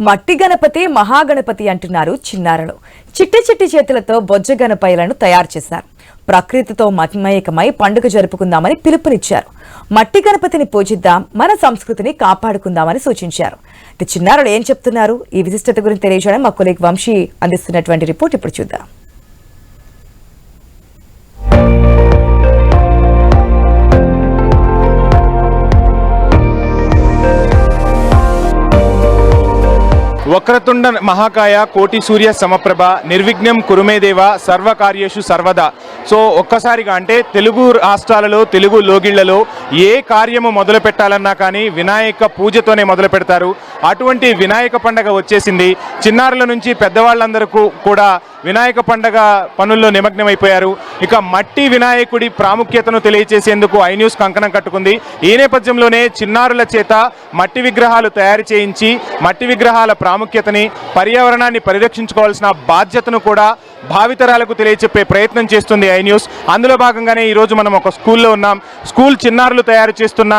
మట్టి గణపతి మహాగణపతి అంటున్నారు చిన్నారులు. చిట్టి చిట్టి చేతులతో బొజ్జ గణపయ్యలను తయారు చేశారు. ప్రకృతితో మమేకమై పండుగ జరుపుకుందామని పిలుపునిచ్చారు. మట్టి గణపతిని పూజిద్దాం, మన సంస్కృతిని కాపాడుకుందామని సూచించారు. చిన్నారులు ఏం చెప్తున్నారు? ఈ విశిష్టత గురించి తెలియజేయడం మా కొలీగ్ వంశీ అందిస్తున్నటువంటి రిపోర్ట్ ఇప్పుడు చూద్దాం. వక్రతుండ మహాకాయ కోటి సూర్య సమప్రభ నిర్విఘ్నం కురుమేదేవ సర్వకార్యేషు సర్వదా. సో ఒక్కసారిగా అంటే తెలుగు రాష్ట్రాలలో తెలుగు లోగిళ్లలో ఏ కార్యము మొదలు పెట్టాలన్నా కానీ వినాయక పూజతోనే మొదలు పెడతారు. అటువంటి వినాయక పండగ వచ్చేసింది. చిన్నారుల నుంచి పెద్దవాళ్ళందరూ కూడా వినాయక పండగ పనుల్లో నిమగ్నమైపోయారు. ఇక మట్టి వినాయకుడి ప్రాముఖ్యతను తెలియజేసేందుకు ఐన్యూస్ కంకణం కట్టుకుంది. ఈ నేపథ్యంలోనే చిన్నారుల చేత మట్టి విగ్రహాలు తయారు చేయించి మట్టి విగ్రహాల ప్రాముఖ్యతని, పర్యావరణాన్ని పరిరక్షించుకోవాల్సిన బాధ్యతను కూడా భావితరాలకు తెలియచెప్పే ప్రయత్నం చేస్తుంది ఐన్యూస్. అందులో భాగంగానే ఈరోజు మనం ఒక స్కూల్లో ఉన్నాం. స్కూల్ చిన్నారులు తయారు చేస్తున్న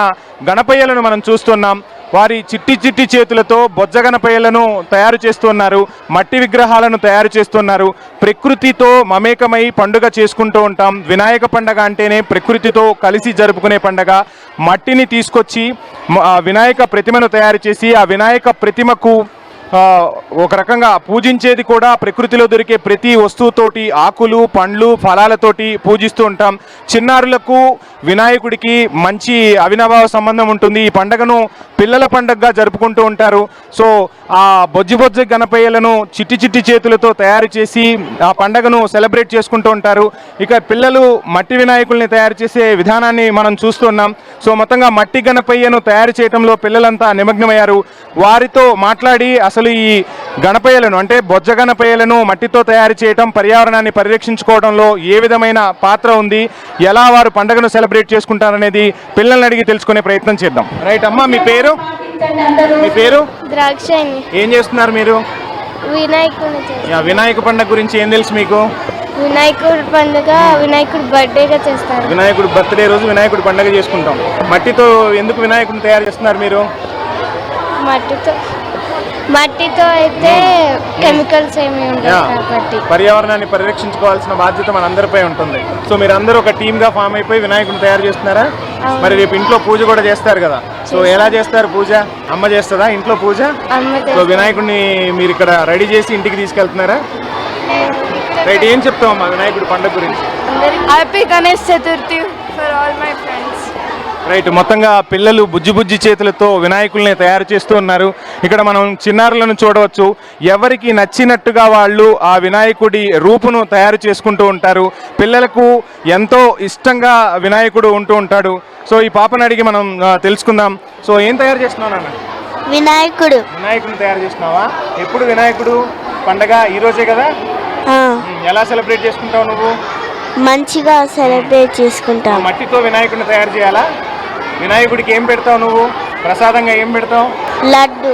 గణపయ్యలను మనం చూస్తున్నాం. వారి చిట్టి చిట్టి చేతులతో బొజ్జ గణపయ్యలను తయారు చేస్తున్నారు. మట్టి విగ్రహాలను తయారు చేస్తున్నారు. ప్రకృతితో మమేకమై పండుగ చేసుకుంటూ ఉంటాం. వినాయక పండగ అంటేనే ప్రకృతితో కలిసి జరుపుకునే పండగ. మట్టిని తీసుకొచ్చి వినాయక ప్రతిమను తయారు చేసి ఆ వినాయక ప్రతిమకు ఒక రకంగా పూజించేది కూడా ప్రకృతిలో దొరికే ప్రతి వస్తువుతోటి, ఆకులు, పండ్లు, ఫలాలతోటి పూజిస్తూ ఉంటాం. చిన్నారులకు వినాయకుడికి మంచి అవినాభావ సంబంధం ఉంటుంది. ఈ పండుగను పిల్లల పండుగగా జరుపుకుంటూ ఉంటారు. సో ఆ బొజ్జి గణపయ్యలను చిట్టి చిట్టి చేతులతో తయారు చేసి ఆ పండుగను సెలబ్రేట్ చేసుకుంటూ ఉంటారు. ఇక పిల్లలు మట్టి వినాయకుల్ని తయారు చేసే విధానాన్ని మనం చూస్తున్నాం. సో మొత్తంగా మట్టి గణపయ్యను తయారు చేయడంలో పిల్లలంతా నిమగ్నమయ్యారు. వారితో మాట్లాడి అసలు ఈ గణపయ్యలను అంటే బొజ్జ గణపయ్యలను మట్టితో తయారు చేయటం, పర్యావరణాన్ని పరిరక్షించుకోవడంలో ఏ విధమైన పాత్ర ఉంది, ఎలా వారు పండుగను సెలబ్రేట్ చేసుకుంటారనేది పిల్లల్ని అడిగి తెలుసుకునే ప్రయత్నం చేద్దాం. రైట్ అమ్మా, మీ పేరు? మీ పేరు? ద్రాక్షాయణి. ఏం చేస్తున్నారు మీరు? వినాయక పండుగ గురించి ఏం తెలుసు మీకు? వినాయకుడి పండుగ వినాయకుడి బర్త్డేగా చేస్తారు. వినాయకుడి బర్త్డే రోజు వినాయకుడి పండుగ చేసుకుంటాం. మట్టితో ఎందుకు వినాయకుడిని తయారు చేస్తున్నారు మీరు? మట్టితో అయితే కెమికల్స్ ఏమి ఉండవు కాబట్టి పర్యావరణాన్ని పరిరక్షించుకోవాల్సిన బాధ్యత మనందరిపై ఉంటుంది. సో మీరు అందరూ ఒక టీమ్ గా ఫామ్ అయిపోయి వినాయకుడిని తయారు చేస్తున్నారా? మరి రేపు ఇంట్లో పూజ కూడా చేస్తారు కదా. సో ఎలా చేస్తారు పూజ? అమ్మ చేస్తుందా ఇంట్లో పూజ? సో వినాయకుడిని మీరు ఇక్కడ రెడీ చేసి ఇంటికి తీసుకెళ్తున్నారా? రైట్, ఏం చెప్తాం అమ్మా వినాయకుడి పండుగ గురించి? Happy Ganesh Chaturthi for all my friends. Right, మొత్తంగా పిల్లలు బుజ్జి చేతులతో వినాయకుల్ని తయారు చేస్తూ ఉన్నారు. ఇక్కడ మనం చిన్నారులను చూడవచ్చు. ఎవరికి నచ్చినట్టుగా వాళ్ళు ఆ వినాయకుడి రూపును తయారు చేసుకుంటూ ఉంటారు. పిల్లలకు ఎంతో ఇష్టంగా వినాయకుడు ఉంటూ ఉంటాడు. సో ఈ పాపను అడిగి మనం తెలుసుకుందాం. సో ఏం తయారు చేస్తున్నావు నాన్న? వినాయకుడిని తయారు చేస్తున్నావా? ఎప్పుడు వినాయకుడు పండగ? ఈ రోజే కదా. ఎలా సెలబ్రేట్ చేసుకుంటావు నువ్వు? మంచిగా సెలబ్రేట్ చేసుకుంటాం. మట్టితో వినాయకుడిని తయారు చేయాలా? వినాయకుడికి ఏం పెడతావు నువ్వు? ప్రసాదంగా ఏం పెడతావు? లడ్డు.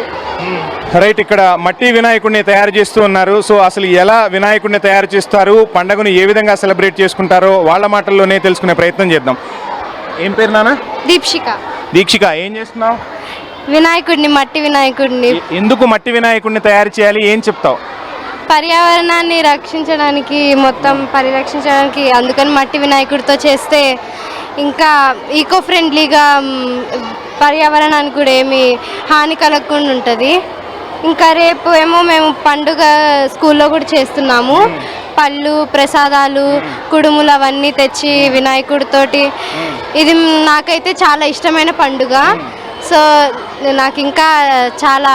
రైట్, ఇక్కడ మట్టి వినాయకుడిని తయారు చేస్తూ ఉన్నారు. సో అసలు ఎలా వినాయకుడిని తయారు చేస్తారు, పండుగను ఏ విధంగా సెలబ్రేట్ చేసుకుంటారో వాళ్ళ మాటల్లోనే తెలుసుకునే ప్రయత్నం చేద్దాం. ఏం పేరు నాన్న? దీక్షిక, ఏం చేస్తున్నావు? వినాయకుడిని, మట్టి వినాయకుడిని. ఎందుకు మట్టి వినాయకుడిని తయారు చేయాలి? ఏం చెప్తావు? పర్యావరణాన్ని పరిరక్షించడానికి అందుకని మట్టి వినాయకుడితో చేస్తే ఇంకా ఈకో ఫ్రెండ్లీగా పర్యావరణానికి కూడా ఏమి హాని కలగకుండా ఉంటుంది. ఇంకా రేపు ఏమో మేము పండుగ స్కూల్లో కూడా చేస్తున్నాము. పళ్ళు, ప్రసాదాలు, కుడుములు అవన్నీ తెచ్చి వినాయకుడితోటి. ఇది నాకైతే చాలా ఇష్టమైన పండుగ. సో నాకు ఇంకా చాలా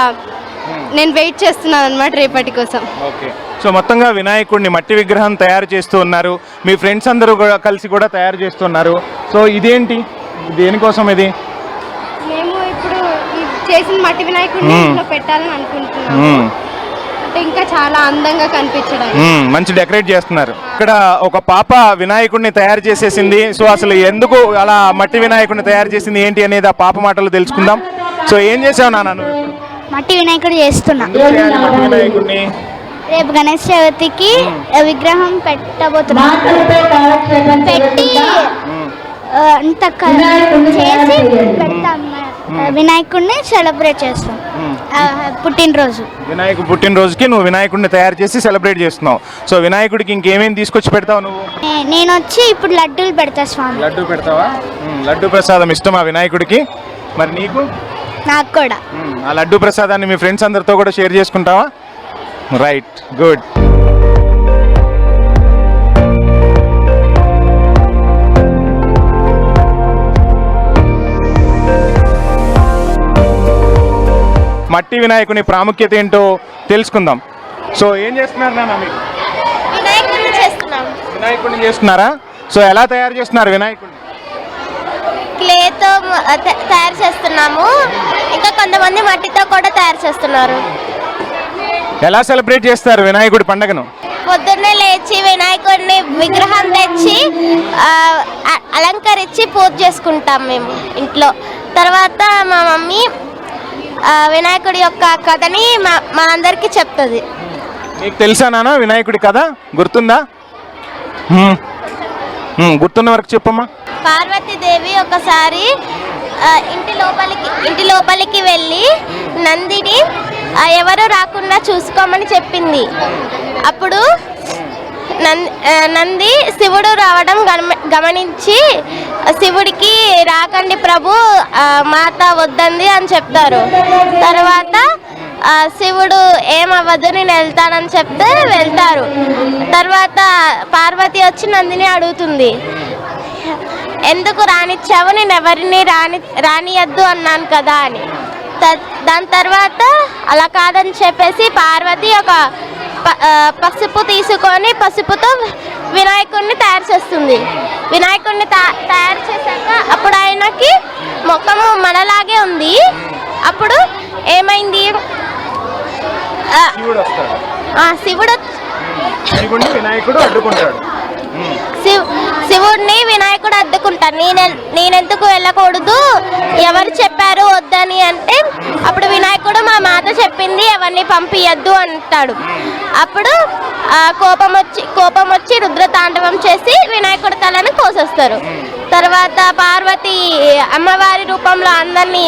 నేను వెయిట్ చేస్తున్నాను అన్నమాట రేపటి కోసం. ఓకే, సో మొత్తంగా వినాయకుడిని మట్టి విగ్రహం తయారు చేస్తూ ఉన్నారు. మీ ఫ్రెండ్స్ అందరూ కూడా కలిసి కూడా తయారు చేస్తున్నారు. సో ఇదేంటి, దేనికోసం ఇది? మేము ఇప్పుడు చేసిన మట్టి వినాయకుడిని ఇంట్లో పెట్టాలని అనుకుంటున్నాము. అంటే ఇంకా చాలా అందంగా కనిపించడానికి మంచి డెకరేట్ చేస్తున్నారు. ఇక్కడ ఒక పాప వినాయకుడిని తయారు చేసేసింది. సో అసలు ఎందుకు అలా మట్టి వినాయకుడిని తయారు చేసింది ఏంటి అనేది ఆ పాప మాటలు తెలుసుకుందాం. సో ఏం చేసావు నాన్న నువ్వు? మట్టి వినాయకుడు చేస్తున్నా. రేపు గణేష్ చవితికి విగ్రహం పెట్టబోతున్నా. పెట్టి అంత చేసి పెడతాం. వినాయకుడిని సెలబ్రేట్ చేస్తాం. పుట్టినరోజు. వినాయకుడు పుట్టినరోజుకి నువ్వు వినాయకుడిని తయారు చేసి సెలబ్రేట్ చేస్తున్నావు. సో వినాయకుడికి ఇంకేమేమి తీసుకొచ్చి పెడతావు నువ్వు? నేను వచ్చి ఇప్పుడు లడ్డూలు పెడతా స్వామి. లడ్డు పెడతావా? లడ్డు ప్రసాదం ఇష్టమా వినాయకుడికి? మరి నీకు? నాకు కూడా. ఆ లడ్డు ప్రసాదాన్ని మీ ఫ్రెండ్స్ అందరితో కూడా షేర్ చేసుకుంటావా? Right, good. మట్టి వినాయకుని ప్రాముఖ్యత ఏంటో తెలుసుకుందాం. సో ఏం చేస్తున్నారు నాన్న మీరు? వినాయకుడిని చేస్తున్నాం. వినాయకుడిని చేస్తున్నారా? సో ఎలా తయారు చేస్తున్నారు వినాయకుడిని? క్లేతో తయారు చేస్తున్నాము, ఇంకా కొంతమంది మట్టితో కూడా తయారు చేస్తున్నారు. ఎలా సెలబ్రేట్ చేస్తారు వినాయకుడి పండుగను? పొద్దున్నే లేచి వినాయకుడిని విగ్రహం తెచ్చి అలంకరించి పూజ చేసుకుంటాం మేము ఇంట్లో. తర్వాత మా మమ్మీ వినాయకుడి యొక్క కథని మా అందరికీ చెప్తుంది. మీకు తెలుసా నాన్న వినాయకుడి కథ? గుర్తుందా? గుర్తున్న వరకు చెప్పమ్మా. పార్వతీదేవి ఒకసారి ఇంటి లోపలికి వెళ్ళి నందిని ఎవరు రాకుండా చూసుకోమని చెప్పింది. అప్పుడు నంది శివుడు రావడం గమనించి శివుడికి రాకండి ప్రభు, మాత వద్దంది అని చెప్తారు. తర్వాత శివుడు ఏమవ్వదు నేను వెళ్తానని చెప్తే వెళ్తారు. తర్వాత పార్వతి వచ్చి నందిని అడుగుతుంది, ఎందుకు రానిచ్చావు, నేను ఎవరిని రానియద్దు అన్నాను కదా అని. దాని తర్వాత అలా కాదని చెప్పేసి పార్వతి ఒక పసుపు తీసుకొని పసుపుతో వినాయకుడిని తయారు చేస్తుంది. వినాయకుడిని తయారు చేశాక అప్పుడు ఆయనకి ముఖము మనలాగే ఉంది. అప్పుడు ఏమైంది, శివుడిని వినాయకుడు అడ్డుకుంటాడు. నేనెందుకు వెళ్ళకూడదు, ఎవరు చెప్పారు వద్దని అంటే అప్పుడు వినాయకుడు మా మాత చెప్పింది ఎవరిని పంపియద్దు అంటాడు. అప్పుడు కోపం వచ్చి రుద్రతాండవం చేసి వినాయకుడి తలను కోసేస్తారు. తర్వాత పార్వతి అమ్మవారి రూపంలో అందరినీ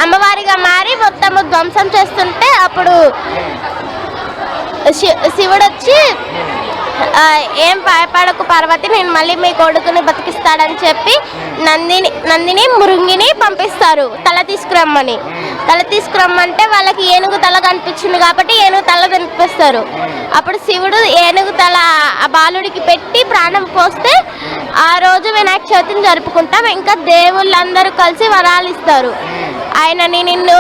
అమ్మవారిగా మారి మొత్తము ధ్వంసం చేస్తుంటే అప్పుడు శివుడు వచ్చి ఏం భయపడకు పార్వతి, నేను మళ్ళీ మీ కొడుకుని బతికిస్తాడని చెప్పి నందిని మృంగిని పంపిస్తారు తల తీసుకురమ్మంటే వాళ్ళకి ఏనుగు తల కనిపించింది కాబట్టి ఏనుగు తల కనిపిస్తారు. అప్పుడు శివుడు ఏనుగు తల ఆ బాలుడికి పెట్టి ప్రాణం పోస్తే ఆ రోజు వినాయక చవితిని జరుపుకుంటాం. ఇంకా దేవుళ్ళందరూ కలిసి వరాలు ఇస్తారు. ఆయనని నిన్ను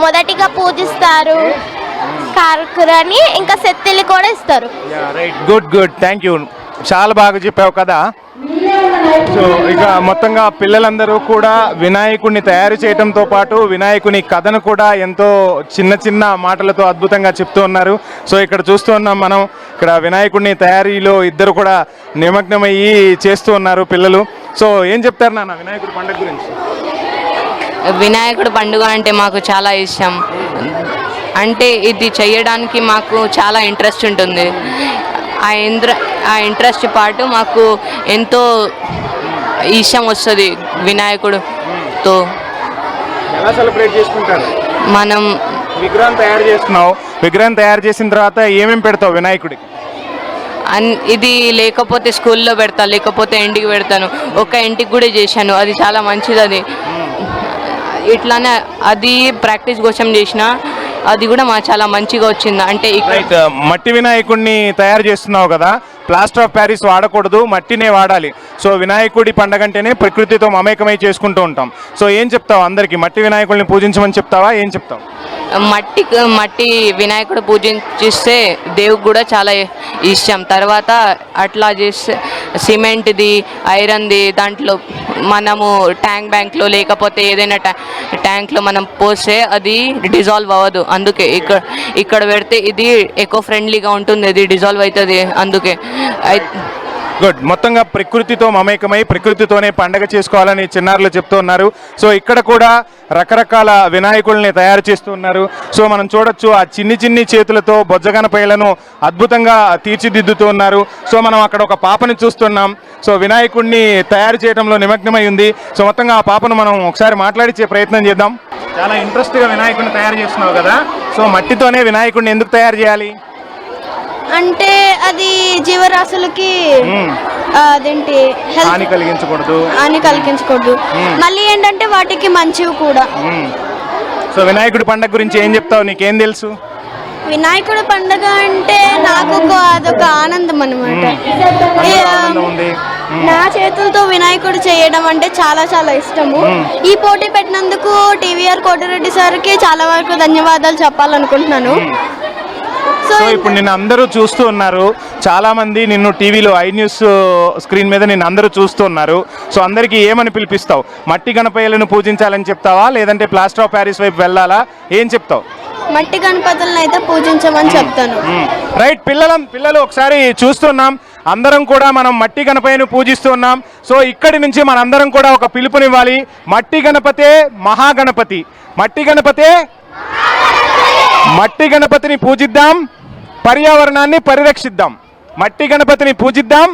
మొదటిగా పూజిస్తారు కారకురని, ఇంకా శక్తులు కూడా ఇస్తారు. Good, thank you. చాలా బాగా చెప్పావు కదా. సో ఇక మొత్తంగా పిల్లలందరూ కూడా వినాయకుడిని తయారు చేయడంతో పాటు వినాయకుని కథను కూడా ఎంతో చిన్న మాటలతో అద్భుతంగా చెప్తూ ఉన్నారు. సో ఇక్కడ చూస్తూ ఉన్నాం మనం, ఇక్కడ వినాయకుడిని తయారీలో ఇద్దరు కూడా నిమగ్నమయ్యి చేస్తూ ఉన్నారు పిల్లలు. సో ఏం చెప్తారు నాన్న వినాయకుడి పండుగ గురించి? వినాయకుడు పండుగ అంటే మాకు చాలా ఇష్టం. అంటే ఇది చేయడానికి మాకు చాలా ఇంట్రెస్ట్ ఉంటుంది. ఆ ఇంట్రెస్ట్ పాటు మాకు ఎంతో ఇష్టం వస్తుంది వినాయకుడితో. ఎలా సెలబ్రేట్ చేసుకుంటారు? మనం విగ్రహం తయారు చేస్తున్నావు, విగ్రహం తయారు చేసిన తర్వాత ఏమేమి పెడతావు వినాయకుడికి? ఇది లేకపోతే స్కూల్లో పెడతా, లేకపోతే ఇంటికి పెడతాను. ఒక ఇంటికి కూడా చేశాను, అది చాలా మంచిది. అది ఇట్లానే అది ప్రాక్టీస్ కోసం చేసిన, అది కూడా మాకు చాలా మంచిగా వచ్చింది. అంటే మట్టి వినాయకుడిని తయారు చేస్తున్నావు కదా, ప్లాస్టర్ ఆఫ్ ప్యారిస్ వాడకూడదు, మట్టినే వాడాలి. సో వినాయకుడి పండగ అంటేనే ప్రకృతితో మమేకమై చేసుకుంటూ ఉంటాం. సో ఏం చెప్తావు అందరికీ? మట్టి వినాయకుడిని పూజించమని చెప్తావా? ఏం చెప్తావు? మట్టి వినాయకుడు పూజిస్తే దేవుడికి కూడా చాలా ఇష్టం. తర్వాత అట్లా చేస్తే సిమెంట్ది, ఐరన్ది దాంట్లో మనము ట్యాంక్లో లేకపోతే ఏదైనా ట్యాంక్లో మనం పోస్తే అది డిజాల్వ్ అవ్వదు. అందుకే ఇక్కడ పెడితే ఇది ఎకో ఫ్రెండ్లీగా ఉంటుంది, ఇది డిజాల్వ్ అవుతుంది. అందుకే గుడ్. మొత్తంగా ప్రకృతితో మమేకమై ప్రకృతితోనే పండగ చేసుకోవాలని చిన్నారులు చెప్తూ ఉన్నారు. సో ఇక్కడ కూడా రకరకాల వినాయకుల్ని తయారు చేస్తూ ఉన్నారు. సో మనం చూడొచ్చు ఆ చిన్ని చేతులతో బొజ్జగనపైలను అద్భుతంగా తీర్చిదిద్దుతూ ఉన్నారు. సో మనం అక్కడ ఒక పాపని చూస్తున్నాం. సో వినాయకుడిని తయారు చేయడంలో నిమగ్నమై ఉంది. సో మొత్తంగా ఆ పాపను మనం ఒకసారి మాట్లాడించే ప్రయత్నం చేద్దాం. చాలా ఇంట్రెస్ట్గా వినాయకుడిని తయారు చేస్తున్నావు కదా. సో మట్టితోనే వినాయకుడిని ఎందుకు తయారు చేయాలి? అంటే అది జీవరాశులకి అదేంటి హాని కలిగించకూడదు. మళ్ళీ ఏంటంటే వాటికి మంచివి కూడా. సో వినాయకుడి పండగ గురించి ఏం చెప్తావు? నీకేం తెలుసు? వినాయకుడి పండుగ అంటే నాకు అదొక ఆనందం అనమాట. నా చేతులతో వినాయకుడు చేయడం అంటే చాలా చాలా ఇష్టము. ఈ పోటీ పెట్టినందుకు టీవీఆర్ కోటిరెడ్డి సార్కి చాలా వరకు ధన్యవాదాలు చెప్పాలనుకుంటున్నాను. సో ఇప్పుడు నిన్ను అందరూ చూస్తూ ఉన్నారు, చాలా మంది నిన్ను టీవీలో ఐ న్యూస్ స్క్రీన్ మీద నిన్ను అందరూ చూస్తూ ఉన్నారు. సో అందరికీ ఏమని పిలిపిస్తావు? మట్టి గణపయ్యలను పూజించాలని చెప్తావా, లేదంటే ప్లాస్టర్ ఆఫ్ ప్యారిస్ వైపు వెళ్ళాలా, ఏం చెప్తావు? మట్టి గణపతులను అయితే పూజించమని చెప్తాను. రైట్. పిల్లలు ఒకసారి చూస్తున్నాం, అందరం కూడా మనం మట్టి గణపయ్యను పూజిస్తున్నాం. సో ఇక్కడి నుంచి మనందరం కూడా ఒక పిలుపునివ్వాలి. మట్టి గణపతే మహాగణపతి, మట్టి గణపతిని పూజిద్దాం, పర్యావరణాన్ని పరిరక్షిద్దాం. మట్టి గణపతిని పూజిద్దాం.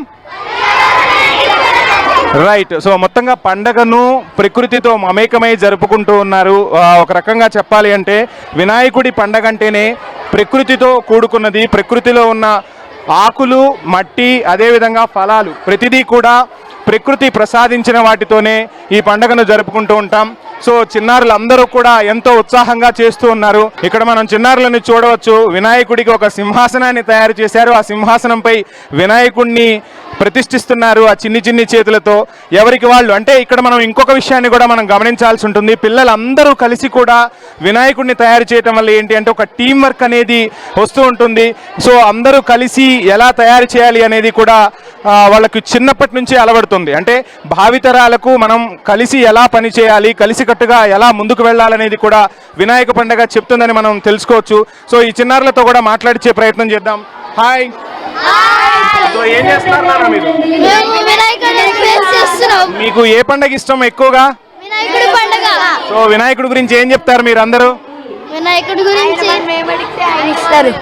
రైట్. సో మొత్తంగా పండగను ప్రకృతితో మమేకమై జరుపుకుంటూ ఉన్నారు. ఒక రకంగా చెప్పాలి అంటే వినాయకుడి పండగ అంటేనే ప్రకృతితో కూడుకున్నది. ప్రకృతిలో ఉన్న ఆకులు, మట్టి, అదేవిధంగా ఫలాలు ప్రతిదీ కూడా ప్రకృతి ప్రసాదించిన వాటితోనే ఈ పండుగను జరుపుకుంటూ ఉంటాం. సో చిన్నారులు అందరూ కూడా ఎంతో ఉత్సాహంగా చేస్తూ ఉన్నారు. ఇక్కడ మనం చిన్నారులను చూడవచ్చు. వినాయకుడికి ఒక సింహాసనాన్ని తయారు చేశారు. ఆ సింహాసనంపై వినాయకుడిని ప్రతిష్ఠిస్తున్నారు ఆ చిన్ని చేతులతో. ఎవరికి వాళ్ళు అంటే ఇక్కడ మనం ఇంకొక విషయాన్ని కూడా మనం గమనించాల్సి ఉంటుంది. పిల్లలందరూ కలిసి కూడా వినాయకుడిని తయారు చేయటం వల్ల ఏంటి అంటే ఒక టీం వర్క్ అనేది వస్తూ ఉంటుంది. సో అందరూ కలిసి ఎలా తయారు చేయాలి అనేది కూడా వాళ్ళకి చిన్నప్పటి నుంచి అలవడుతుంది. అంటే భావితరాలకు మనం కలిసి ఎలా పని చేయాలి, కలిసికట్టుగా ఎలా ముందుకు వెళ్ళాలనేది కూడా వినాయక పండుగ చెప్తుందని మనం తెలుసుకోవచ్చు. సో ఈ చిన్నారులతో కూడా మాట్లాడించే ప్రయత్నం చేద్దాం. హాయ్. సో ఏం చేస్తున్నారు మీరు? మీకు ఏ పండుగ ఇష్టం ఎక్కువగా? వినాయకుడి పండుగ. సో వినాయకుడి గురించి ఏం చెప్తారు మీరు అందరూ? వినాయకుడి గురించి ఇస్తారు.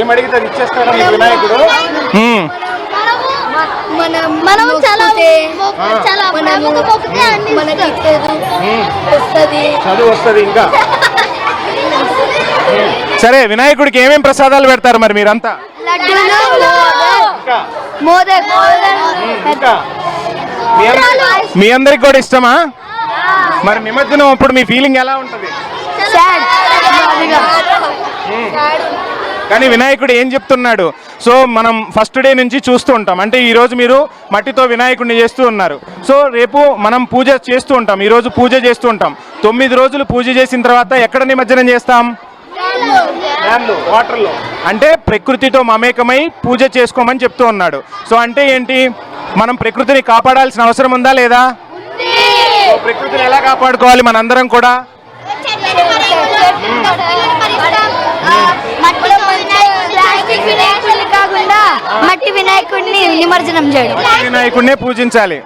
ఏం అడిగితే ఇచ్చేస్తారు మీకు వినాయకుడు? మనం చాలా చదువు వస్తుంది ఇంకా. సరే, వినాయకుడికి ఏమేం ప్రసాదాలు పెడతారు మరి మీరంతా? మీ అందరికి కూడా ఇష్టమా? మరి నిమజ్జనం అప్పుడు మీ ఫీలింగ్ ఎలా ఉంటుంది? కానీ వినాయకుడు ఏం చెప్తున్నాడు? సో మనం ఫస్ట్ డే నుంచి చూస్తూ ఉంటాం. అంటే ఈరోజు మీరు మట్టితో వినాయకుడిని చేస్తూ ఉన్నారు. సో రేపు మనం పూజ చేస్తూ ఉంటాం. ఈరోజు పూజ చేస్తూ ఉంటాం. 9 రోజులు పూజ చేసిన తర్వాత ఎక్కడ నిమజ్జనం చేస్తాం? వాటర్లో. అంటే ప్రకృతితో మమేకమై పూజ చేసుకోమని చెప్తూ ఉన్నాడు. సో అంటే ఏంటి? మనం ప్రకృతిని కాపాడాల్సిన అవసరం ఉందా లేదా? ప్రకృతిని ఎలా కాపాడుకోవాలి మనందరం కూడా? కాకుండా మట్టి వినాయకుడిని నిమజ్జనం చేయడం, వినాయకుడినే పూజించాలి.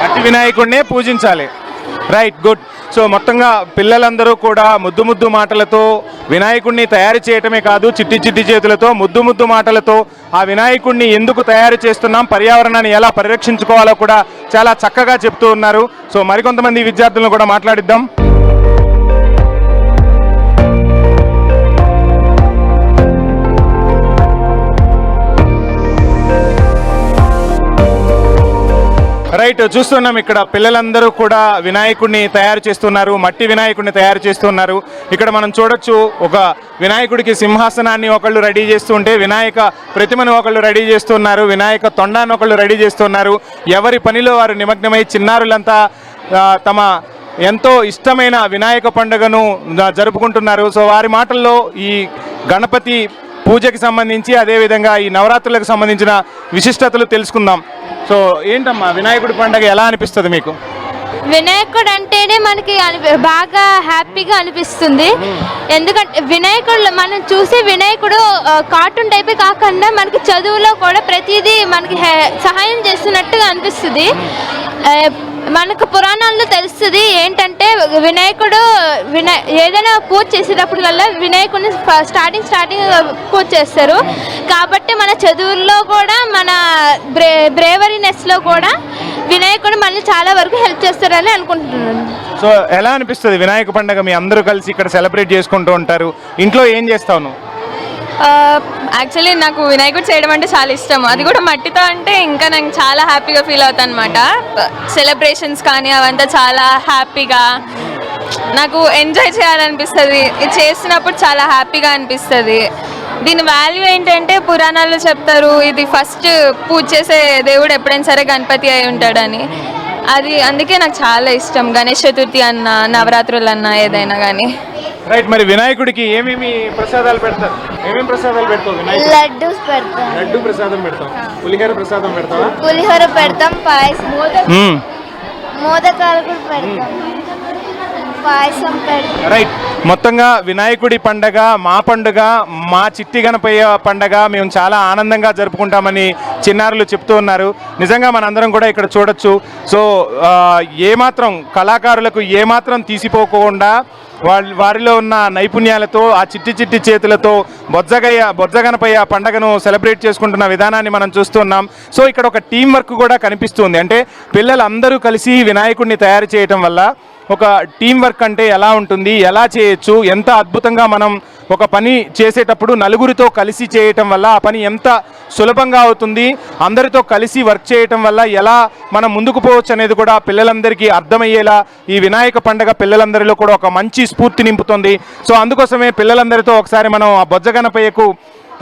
మట్టి వినాయకుడినే పూజించాలి. Right, good. సో మొత్తంగా పిల్లలందరూ కూడా ముద్దు మాటలతో వినాయకుడిని తయారు చేయటమే కాదు, చిట్టి చేతులతో ముద్దు మాటలతో ఆ వినాయకుడిని ఎందుకు తయారు చేస్తున్నాం, పర్యావరణాన్ని ఎలా పరిరక్షించుకోవాలో కూడా చాలా చక్కగా చెప్తూ ఉన్నారు. సో మరికొంతమంది విద్యార్థులను కూడా మాట్లాడిద్దాం. రైట్, చూస్తున్నాం ఇక్కడ పిల్లలందరూ కూడా వినాయకుడిని తయారు చేస్తున్నారు, మట్టి వినాయకుడిని తయారు చేస్తున్నారు. ఇక్కడ మనం చూడొచ్చు, ఒక వినాయకుడికి సింహాసనాన్ని ఒకళ్ళు రెడీ చేస్తుంటే వినాయక ప్రతిమను ఒకళ్ళు రెడీ చేస్తున్నారు, వినాయక తొండాన్ని ఒకళ్ళు రెడీ చేస్తున్నారు. ఎవరి పనిలో వారు నిమగ్నమై చిన్నారులంతా తమ ఎంతో ఇష్టమైన వినాయక పండుగను జరుపుకుంటున్నారు. సో వారి మాటల్లో ఈ గణపతి పూజకి సంబంధించి అదేవిధంగా ఈ నవరాత్రులకు సంబంధించిన విశిష్టతలు తెలుసుకుందాం. సో ఏంటమ్మా, వినాయకుడి పండుగ ఎలా అనిపిస్తుంది మీకు? వినాయకుడు అంటేనే మనకి బాగా హ్యాపీగా అనిపిస్తుంది. ఎందుకంటే వినాయకుడు మనం చూసే వినాయకుడు కార్టూన్ టైపే కాకుండా మనకి చదువులో కూడా ప్రతిదీ మనకి సహాయం చేస్తున్నట్టుగా అనిపిస్తుంది. మనకు పురాణాల్లో తెలుస్తుంది ఏంటంటే వినాయకుడు ఏదైనా పూజ చేసేటప్పుడు వినాయకుడిని స్టార్టింగ్ పూజ చేస్తారు. కాబట్టి మన చదువుల్లో కూడా మన బ్రేవరీనెస్లో కూడా వినాయకుడు మనల్ని చాలా వరకు హెల్ప్ చేస్తారని అనుకుంటున్నాను. సో ఎలా అనిపిస్తుంది వినాయక పండుగ? మీ అందరూ కలిసి ఇక్కడ సెలబ్రేట్ చేసుకుంటూ ఉంటారు. ఇంట్లో ఏం చేస్తావు నువ్వు? యాక్చువల్లీ నాకు వినాయకుడు చేయడం అంటే చాలా ఇష్టం. అది కూడా మట్టితో అంటే ఇంకా నాకు చాలా హ్యాపీగా ఫీల్ అవుతాను అనమాట. సెలబ్రేషన్స్ కానీ అవంతా చాలా హ్యాపీగా నాకు ఎంజాయ్ చేయాలనిపిస్తుంది. ఇది చేస్తున్నప్పుడు చాలా హ్యాపీగా అనిపిస్తుంది. దీని వాల్యూ ఏంటంటే పురాణాల్లో చెప్తారు ఇది ఫస్ట్ పూజ చేసే దేవుడు ఎప్పుడైనా సరే గణపతి అయి ఉంటాడని. అది అందుకే నాకు చాలా ఇష్టం. గణేష్ చతుర్థి అన్న, నవరాత్రులు అన్న ఏదైనా కానీ. రైట్. మరి వినాయకుడికి ఏమేమి ప్రసాదాలు పెడతారు? ఏమేమి ప్రసాదాలు పెడతావు? లడ్డూస్ పెడతాం, లడ్డు ప్రసాదం పెడతాం, పులిహోర ప్రసాదం పెడతావా? పులిహోర పెడతాం, పాయసం మోదకాలు కూడా పెడతాం, పాయసం పెడతాం. రైట్. మొత్తంగా వినాయకుడి పండగ మా పండుగ, మా చిట్టి గణపయ్య పండగ మేము చాలా ఆనందంగా జరుపుకుంటామని చిన్నారులు చెప్తూ ఉన్నారు. నిజంగా మనందరం కూడా ఇక్కడ చూడొచ్చు. సో ఏమాత్రం కళాకారులకు ఏమాత్రం తీసిపోకుండా వారిలో ఉన్న నైపుణ్యాలతో ఆ చిట్టి చేతులతో బొజ్జగనపయ్య పండగను సెలబ్రేట్ చేసుకుంటున్న విధానాన్ని మనం చూస్తున్నాం. సో ఇక్కడ ఒక టీం వర్క్ కూడా కనిపిస్తుంది. అంటే పిల్లలందరూ కలిసి వినాయకుడిని తయారు చేయటం వల్ల ఒక టీం వర్క్ అంటే ఎలా ఉంటుంది, ఎలా చేయొచ్చు, ఎంత అద్భుతంగా మనం ఒక పని చేసేటప్పుడు నలుగురితో కలిసి చేయటం వల్ల ఆ పని ఎంత సులభంగా అవుతుంది, అందరితో కలిసి వర్క్ చేయటం వల్ల ఎలా మనం ముందుకు పోవచ్చు అనేది కూడా పిల్లలందరికీ అర్థమయ్యేలా ఈ వినాయక పండుగ పిల్లలందరిలో కూడా ఒక మంచి స్ఫూర్తి నింపుతుంది. సో అందుకోసమే పిల్లలందరితో ఒకసారి మనం ఆ బొజ్జగనపయ్యకు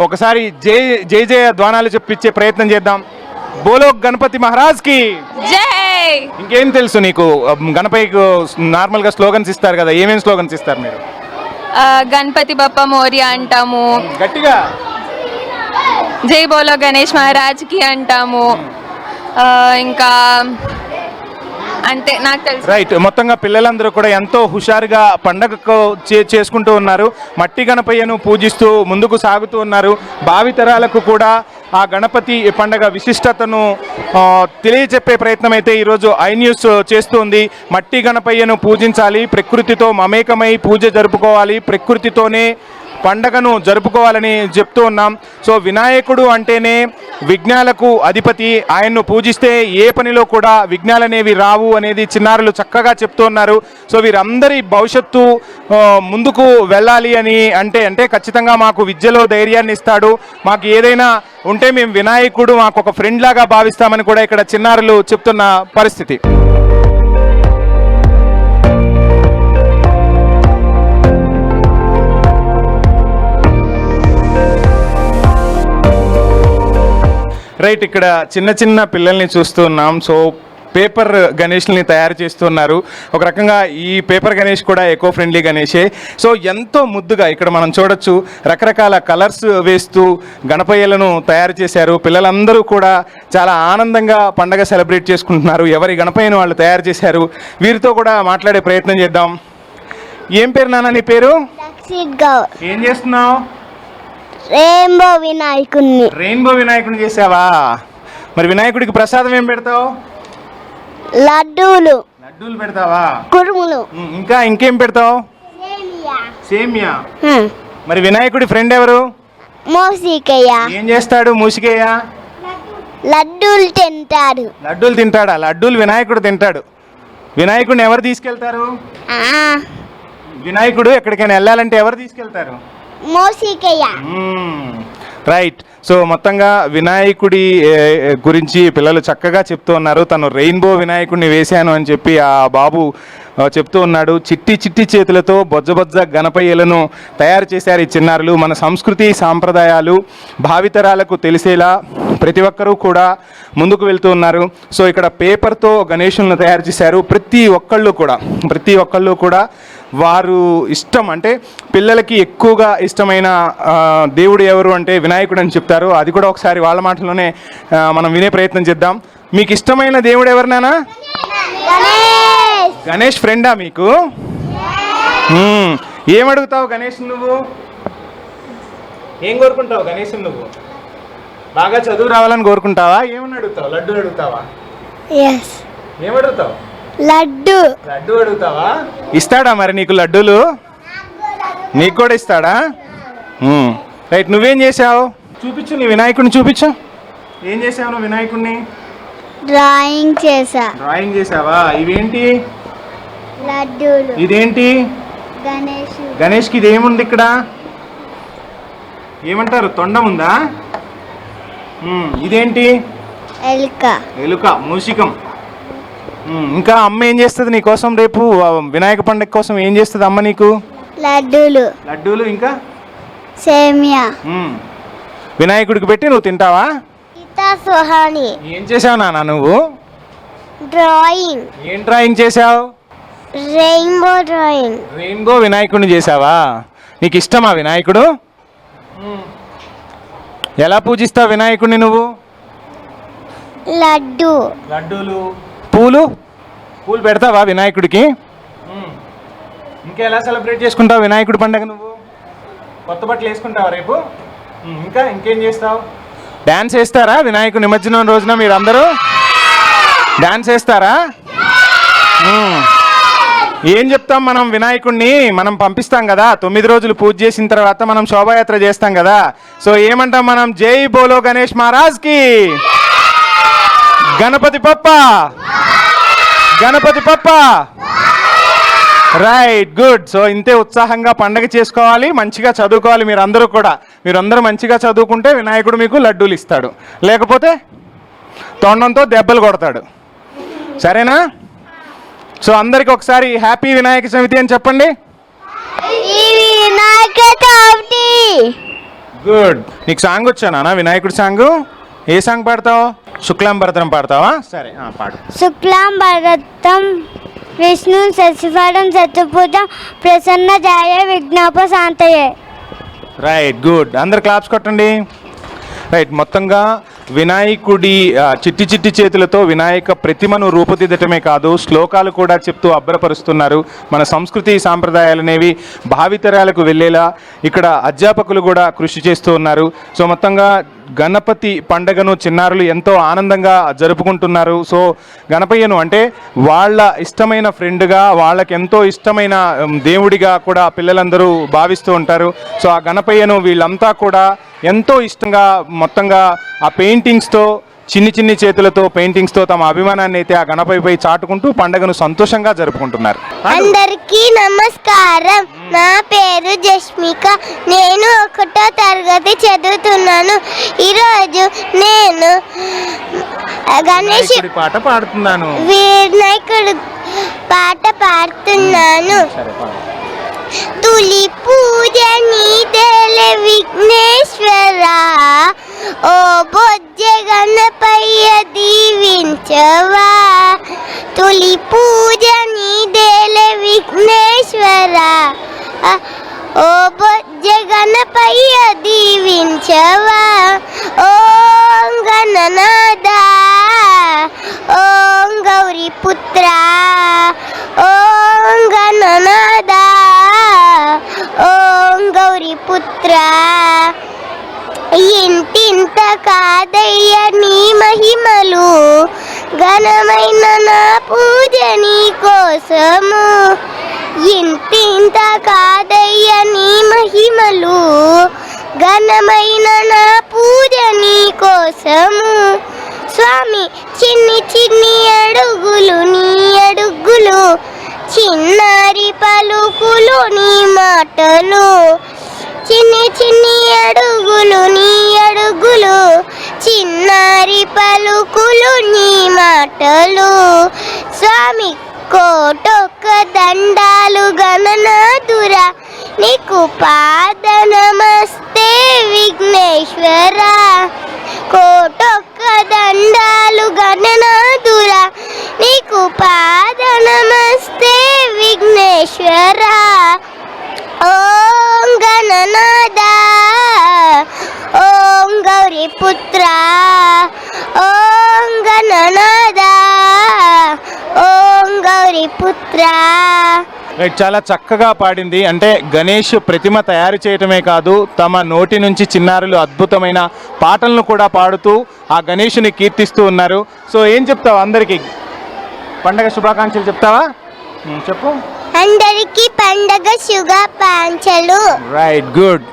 ఒకసారి జై జయ ధ్వానాలు చెప్పించే ప్రయత్నం చేద్దాం. బోలో గణపతి మహారాజ్కి జై. ఇంకేం తెలుసు నీకు? గణపతికి నార్మల్గా స్లోగన్స్ ఇస్తారు కదా, ఏమేమి స్లోగన్స్ ఇస్తారు మీరు? గణపతి బప్ప మోరియా అంటాము, గట్టిగా జై బోలో గణేష్ మహారాజ్కి అంటాము. ఇంకా అంతే నాకు తెలుసు. రైట్. మొత్తంగా పిల్లలందరూ కూడా ఎంతో హుషారుగా పండగకు చేసుకుంటూ ఉన్నారు. మట్టి గణపయ్యను పూజిస్తూ ముందుకు సాగుతూ ఉన్నారు. భావితరాలకు కూడా ఆ గణపతి పండగ విశిష్టతను తెలియచెప్పే ప్రయత్నం అయితే ఈరోజు ఐ న్యూస్ చేస్తుంది. మట్టి గణపయ్యను పూజించాలి, ప్రకృతితో మమేకమై పూజ జరుపుకోవాలి, ప్రకృతితోనే పండగను జరుపుకోవాలని చెప్తూ ఉన్నాం. సో వినాయకుడు అంటేనే విఘ్నాలకు అధిపతి. ఆయన్ను పూజిస్తే ఏ పనిలో కూడా విఘ్నాలనేవి రావు అనేది చిన్నారులు చక్కగా చెప్తూ ఉన్నారు. సో వీరందరి భవిష్యత్తు ముందుకు వెళ్ళాలి అని అంటే ఖచ్చితంగా మాకు విద్యలో ధైర్యాన్ని ఇస్తాడు, మాకు ఏదైనా ఉంటే మేము వినాయకుడు మాకు ఒక ఫ్రెండ్ లాగా భావిస్తామని కూడా ఇక్కడ చిన్నారులు చెప్తున్న పరిస్థితి. రైట్. ఇక్కడ చిన్న పిల్లల్ని చూస్తున్నాం. సో పేపర్ గణేష్ని తయారు చేస్తున్నారు. ఒక రకంగా ఈ పేపర్ గణేష్ కూడా ఎకో ఫ్రెండ్లీ గణేషే. సో ఎంతో ముద్దుగా ఇక్కడ మనం చూడొచ్చు, రకరకాల కలర్స్ వేస్తూ గణపయ్యలను తయారు చేశారు. పిల్లలందరూ కూడా చాలా ఆనందంగా పండగ సెలబ్రేట్ చేసుకుంటున్నారు. ఎవరి గణపయ్యను వాళ్ళు తయారు చేశారు. వీరితో కూడా మాట్లాడే ప్రయత్నం చేద్దాం. ఏం పేరు నాన్న నీ పేరు? ఏం చేస్తున్నావు? రెయిన్బో వినాయకుడిని చేసావా? మరి వినాయకుడికి ప్రసాదం ఏం పెడతావు? లడ్డూలు పెడతావా? కురుములు. ఇంకేం పెడతావు? సేమియా. మరి వినాయకుడి ఫ్రెండ్ ఎవరు? మూసికయ్య. ఏం చేస్తాడు మూసికయ్య? లడ్డూలు తింటాడా? లడ్డూలు వినాయకుడు తింటాడు. వినాయకుడిని ఎవరు తీసుకెళ్తారు? వినాయకుడు ఎక్కడికైనా వెళ్ళాలంటే ఎవరు తీసుకెళ్తారు? మూసికయ్య. రైట్. సో మొత్తంగా వినాయకుడి గురించి పిల్లలు చక్కగా చెప్తూ ఉన్నారు. తను రెయిన్బో వినాయకుడిని వేశాను అని చెప్పి ఆ బాబు చెప్తూ ఉన్నాడు. చిట్టి చేతులతో బొజ్జ గణపయ్యలను తయారు చేశారు ఈ చిన్నారులు. మన సంస్కృతి సాంప్రదాయాలు భావితరాలకు తెలిసేలా ప్రతి ఒక్కరూ కూడా ముందుకు వెళ్తూ ఉన్నారు. సో ఇక్కడ పేపర్తో గణేషులను తయారు చేశారు. ప్రతి ఒక్కళ్ళు కూడా వారు ఇష్టం అంటే పిల్లలకి ఎక్కువగా ఇష్టమైన దేవుడు ఎవరు అంటే వినాయకుడు అని చెప్తారు. అది కూడా ఒకసారి వాళ్ళ మాటలోనే మనం వినే ప్రయత్నం చేద్దాం. మీకు ఇష్టమైన దేవుడు ఎవరు నాన్న? గణేష్ ఫ్రెండా మీకు? ఏమడుగుతావు గణేష్ నువ్వు? ఏం కోరుకుంటావు గణేష్ నువ్వు? బాగా చదువు రావాలని కోరుకుంటావా? ఏమని అడుగుతావు? లడ్డు అడుగుతావా? ఏమడుగుతావు? లడ్డు లడ్డు అడుగుతావా? ఇస్తాడా మరి నీకు లడ్డూలు? నీకు కూడా ఇస్తాడా? రైట్, నువ్వేం చేసావు? చూపించు, నీ వినాయకుడిని చూపించు. ఏం చేసావు నువ్వు వినాయకుడిని? డ్రాయింగ్ చేసా. డ్రాయింగ్ చేసావా? ఇవేంటి? లడ్డూలు. ఇదేంటి? గణేష్. గణేష్కి ఇదేముంది ఇక్కడ? ఏమంటారు? తొండం ఉందా? ఇదేంటి? ఎలుక. ఎలుక, మూషికం. ఇంకా అమ్మ ఏం చేస్తుంది నీకోసం? రేపు వినాయక పండుగ కోసం ఏం చేస్తుంది అమ్మ నీకు? లడ్డూలు. లడ్డూలు, ఇంకా సేమియా. వినాయకుడికి పెట్టి నువ్వు తింటావా? సుహాని. ఏం చేసావు నాన్న నువ్వు? డ్రాయింగ్. ఏం డ్రాయింగ్ చేసావు? Rainbow drawing. రెయిన్బో వినాయకుడిని చేసావా? నీకు ఇష్టమా వినాయకుడు? ఎలా పూజిస్తావు వినాయకుడిని నువ్వు? లడ్డు. లడ్డూలు, పూలు పెడతావా వినాయకుడికి? ఇంకా ఎలా సెలబ్రేట్ చేసుకుంటావు వినాయకుడి పండుగ నువ్వు? కొత్త బట్టలు వేసుకుంటావా రేపు? ఇంకేం చేస్తావు? డ్యాన్స్ వేస్తారా వినాయకుడి నిమజ్జనం రోజున? మీరు అందరూ డ్యాన్స్ వేస్తారా? ఏం చెప్తాం మనం వినాయకుడిని? మనం పంపిస్తాం కదా, 9 రోజులు పూజ చేసిన తర్వాత మనం శోభాయాత్ర చేస్తాం కదా. సో ఏమంటాం మనం? జై బోలో గణేష్ మహారాజ్కి, గణపతి పప్ప, గణపతి పప్ప. Right, good. సో ఇంతే ఉత్సాహంగా పండగ చేసుకోవాలి, మంచిగా చదువుకోవాలి. మీరందరూ మంచిగా చదువుకుంటే వినాయకుడు మీకు లడ్డూలు ఇస్తాడు, లేకపోతే తొండంతో దెబ్బలు కొడతాడు. సరేనా? సో అందరికి ఒకసారి హ్యాపీ వినాయక చవితి అని చెప్పండి. గుడ్. నీకు సాంగ్ వచ్చానా వినాయకుడి సాంగ్? ఏ సాంగ్ పాడతావు? శుక్లాం భరతం పాడతావా? సరే, పాడు. శుక్లాం భరతం విష్ణు శశివర్ణం చతుర్భుజం ప్రసన్న జాయ విఘ్నోప శాంతయే. Right, good. అందరు క్లాప్స్ కొట్టండి. రైట్, మొత్తంగా వినాయకుడి చిట్టి చేతులతో వినాయక ప్రతిమను రూపుదిద్దటమే కాదు, శ్లోకాలు కూడా చెప్తూ అబ్బరపరుస్తున్నారు. మన సంస్కృతి సాంప్రదాయాలు అనేవి భావితరాలకు వెళ్ళేలా ఇక్కడ అధ్యాపకులు కూడా కృషి చేస్తూ ఉన్నారు. సో మొత్తంగా గణపతి పండగను చిన్నారులు ఎంతో ఆనందంగా జరుపుకుంటున్నారు. సో గణపయ్యను అంటే వాళ్ళ ఇష్టమైన ఫ్రెండ్గా, వాళ్ళకి ఎంతో ఇష్టమైన దేవుడిగా కూడా పిల్లలందరూ భావిస్తూ ఉంటారు. సో ఆ గణపయ్యను వీళ్ళంతా కూడా ఎంతో ఇష్టంగా మొత్తంగా ఆ పెయింటింగ్స్తో, చిన్ని చేతులతో పెయింటింగ్స్తో తమ అభిమానాన్ని అయితే ఆ గణపతిపై చాటుకుంటూ పండుగను సంతోషంగా జరుపుకుంటున్నారు. అందరికీ నమస్కారం. నా పేరు జస్మిక. నేను 1వ తరగతి చదువుతున్నాను. ఈరోజు నేను గణేష్ పాట పాడుతున్నాను. వినాయకుడు పాట పాడుతున్నాను. తులి పూజ నీదేలే విఘ్నేశ్వరా, ఓ బొజ్జ గణపయ్య దీవించవా. తులి పూజ నీదేలే విఘ్నేశ్వరా, ఓ బొజ్జ గణపయ్య దీవించవా. ఓం గణనాదా, ఓం గౌరీ పుత్రా, ఓం గణనాదా, ఓం గౌరీ పుత్రా. ఇంటింత కాదయ్య నీ మహిమలు, ఘనమైన నా పూజ నీ కోసము. ఇంటింత కాదయ్య నీ మహిమలు, ఘనమైన నా పూజ నీ కోసము. స్వామి చిన్ని అడుగులు నీ అడుగులు, చిన్నారి పలుకులు నీ మాటలు. చిన్ని అడుగులు నీ అడుగులు, చిన్నారి పలుకులు నీ మాటలు. స్వామి కోటొక్క దండాలు గణనాథురా, నీకు పాద నమస్తే విఘ్నేశ్వరా. కోటొక్క దండాలు గణనాథురా, నీకు పాద నమస్తే విఘ్నేశ్వరా. ఓం గణనాదా, ఓం గౌరీ పుత్రా, ఓం గణనాదా, ఓం గౌరీ పుత్ర. రైట్, చాలా చక్కగా పాడింది. అంటే గణేష్ ప్రతిమ తయారు చేయటమే కాదు, తమ నోటి నుంచి చిన్నారులు అద్భుతమైన పాటలను కూడా పాడుతూ ఆ గణేషుని కీర్తిస్తూ ఉన్నారు. సో ఏం చెప్తావు అందరికీ? పండగ శుభాకాంక్షలు చెప్తావా? చెప్పు. అందరికీ పండగ శుభాకాంక్షలు. Right, good.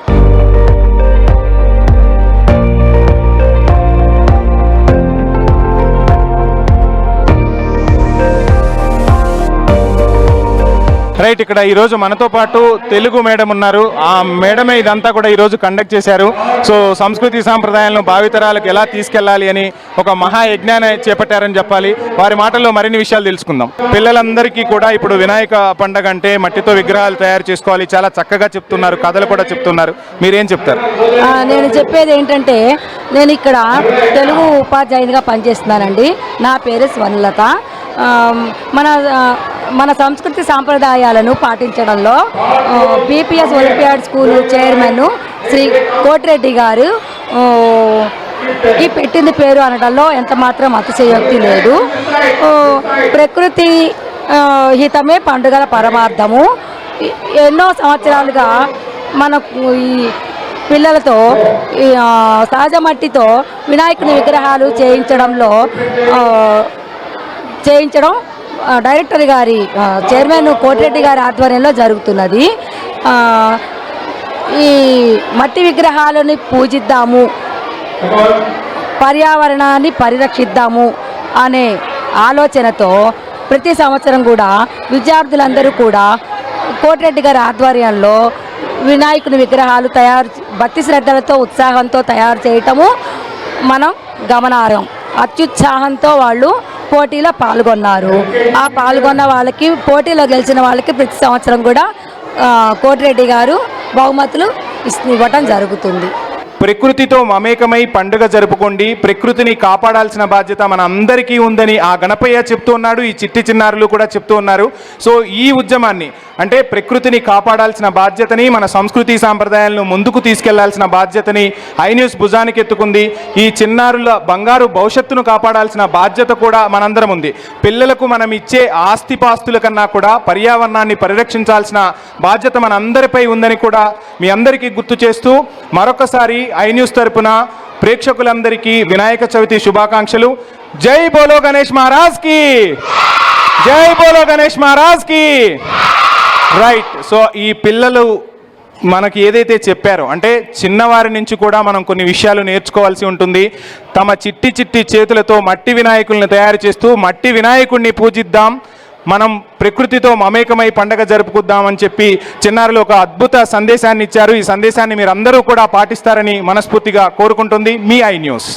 రైట్, ఇక్కడ ఈరోజు మనతో పాటు తెలుగు మేడం ఉన్నారు. ఆ మేడమే ఇదంతా కూడా ఈరోజు కండక్ట్ చేశారు. సో సంస్కృతి సాంప్రదాయాలను భావితరాలకు ఎలా తీసుకెళ్లాలి అని ఒక మహాయజ్ఞాన్ని చేపట్టారని చెప్పాలి. వారి మాటల్లో మరిన్ని విషయాలు తెలుసుకుందాం. పిల్లలందరికీ కూడా ఇప్పుడు వినాయక పండగ అంటే మట్టితో విగ్రహాలు తయారు చేసుకోవాలి, చాలా చక్కగా చెప్తున్నారు, కథలు కూడా చెప్తున్నారు. మీరేం చెప్తారు? నేను చెప్పేది ఏంటంటే, నేను ఇక్కడ తెలుగు ఉపాధ్యాయునిగా పనిచేస్తున్నానండి. నా పేరు స్వర్ణలత. మన సంస్కృతి సాంప్రదాయాలను పాటించడంలో BPS olympiad school chairman Shri Kotireddy గారు ఈ పెట్టింది పేరు అనడంలో ఎంత మాత్రం అతిశయోక్తి లేదు. ప్రకృతి హితమే పండుగల పరమార్థము. ఎన్నో సంవత్సరాలుగా మనకు ఈ పిల్లలతో సహజ మట్టితో వినాయకుని విగ్రహాలు చేయించడం డైరెక్టర్ గారి చైర్మన్ కోటిరెడ్డి గారి ఆధ్వర్యంలో జరుగుతున్నది. ఈ మట్టి విగ్రహాలని పూజిద్దాము, పర్యావరణాన్ని పరిరక్షిద్దాము అనే ఆలోచనతో ప్రతి సంవత్సరం కూడా విద్యార్థులందరూ కూడా కోటిరెడ్డి గారి ఆధ్వర్యంలో వినాయకుని విగ్రహాలు భక్తి శ్రద్ధలతో ఉత్సాహంతో తయారు చేయటము మనం గమనార్హం. అత్యుత్సాహంతో వాళ్ళు పోటీలో పాల్గొన్నారు. ఆ పాల్గొన్న వాళ్ళకి, పోటీలో గెలిచిన వాళ్ళకి ప్రతి సంవత్సరం కూడా కోటిరెడ్డి గారు బహుమతులు ఇవ్వటం జరుగుతుంది. ప్రకృతితో మమేకమై పండుగ జరుపుకోండి, ప్రకృతిని కాపాడాల్సిన బాధ్యత మన అందరికీ ఉందని ఆ గణపయ్య చెప్తూ ఉన్నాడు. ఈ చిట్టి చిన్నారులు కూడా చెప్తూ ఉన్నారు. సో ఈ ఉద్యమాన్ని, అంటే ప్రకృతిని కాపాడాల్సిన బాధ్యతని, మన సంస్కృతి సాంప్రదాయాలను ముందుకు తీసుకెళ్లాల్సిన బాధ్యతని ఐ న్యూస్ భుజానికి ఎత్తుకుంది. ఈ చిన్నారుల బంగారు భవిష్యత్తును కాపాడాల్సిన బాధ్యత కూడా మనందరం ఉంది. పిల్లలకు మనం ఇచ్చే ఆస్తిపాస్తుల కన్నా కూడా పర్యావరణాన్ని పరిరక్షించాల్సిన బాధ్యత మన అందరిపై ఉందని కూడా మీ అందరికీ గుర్తు చేస్తూ మరొకసారి ఐ న్యూస్ తరపున ప్రేక్షకులందరికీ వినాయక చవితి శుభాకాంక్షలు. జై బోలో గణేష్ మహారాజ్ కి, జై బోలో గణేష్ మహారాజ్ కి. రైట్, సో ఈ పిల్లలు మనకి ఏదైతే చెప్పారో, అంటే చిన్నవారి నుంచి కూడా మనం కొన్ని విషయాలు నేర్చుకోవాల్సి ఉంటుంది. తమ చిట్టి చిట్టి చేతులతో మట్టి వినాయకుల్ని తయారు చేస్తూ మట్టి వినాయకుడిని పూజిద్దాం, మనం ప్రకృతితో మమేకమై పండగ జరుపుకుందామని చెప్పి చిన్నారులు ఒక అద్భుత సందేశాన్ని ఇచ్చారు. ఈ సందేశాన్ని మీరందరూ కూడా పాటిస్తారని మనస్ఫూర్తిగా కోరుకుంటుంది మీ ఐ న్యూస్.